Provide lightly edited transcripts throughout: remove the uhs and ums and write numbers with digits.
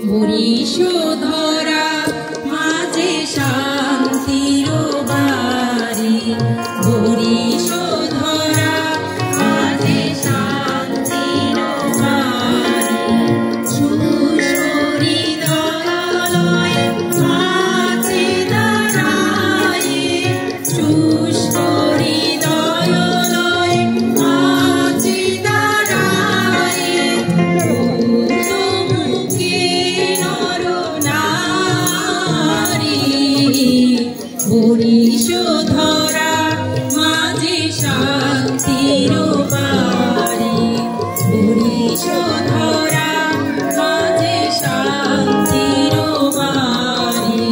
বরিশোধরা মাঝে শান্তির বাড়ি, বরিশোধরা মাঝে শান্তির বাড়ি। সুহৃদয় মাঝে দাঁড়ায়, সুহৃদয় মাঝে দাঁড়ায়, বরিশোধরা মাঝে শান্তির বাড়ি, বরিশোধরা মাঝে শান্তির বাড়ি।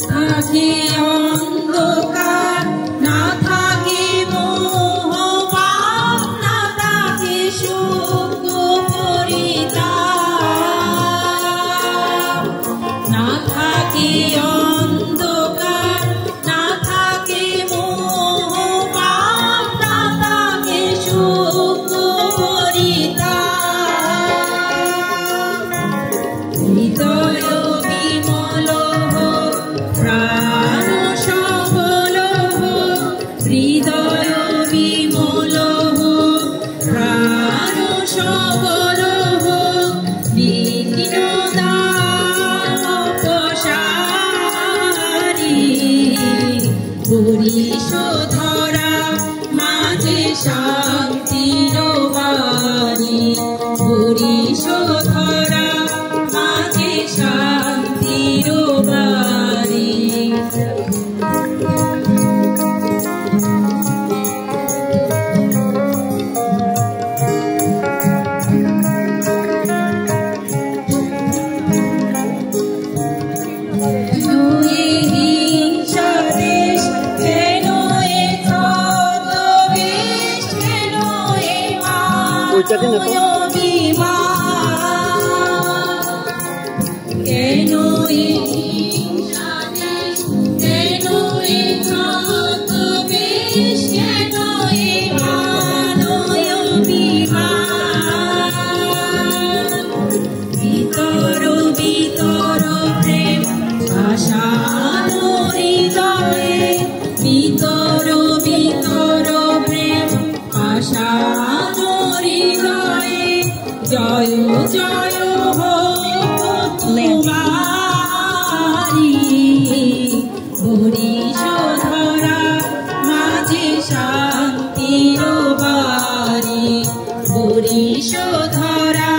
থাকে অন্ধকার, না থাকে মোহ পাপ, না থাকে সুখ পরিতাপ। না থাকে অন্ধকার, না থাকে মোহ পাপ, না থাকে সুখ পরিতাপ। হৃদয় বিমল প্রাণ সবল, হৃদয় বিমল প্রাণ সবল, বিঘ্ন দাপসারি। বরিশোধরা মাঝে শান্তির বাড়ি, বরিশোধরা মাঝে শান্তির বাড়ি। ভিতর ভিতর প্রেম আশার হৃদয়ে, জয় জয় হোক তোমারি। বরিশোধরা মাঝে শান্তির বাড়ি, বরিশোধরা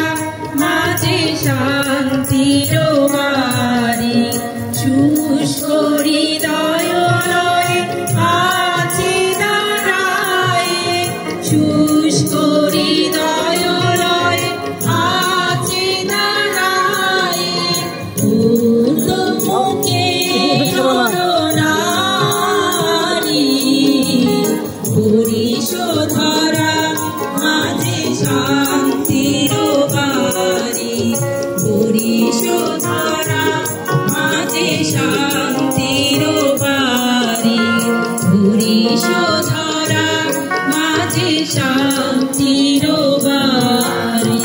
মাঝে শান্তির বাড়ি। শুষ্ক হৃদয় আছে দাঁড়ায়, শুষ্ক হৃদয় আছে দাঁড়ায়, মুখে নারী। বরিশোধরা মাঝে শান্তির বাড়ি, বরিশোধরা মাঝে শান্তির বাড়ি, বরিশোধরা মাঝে শান্তির বাড়ি।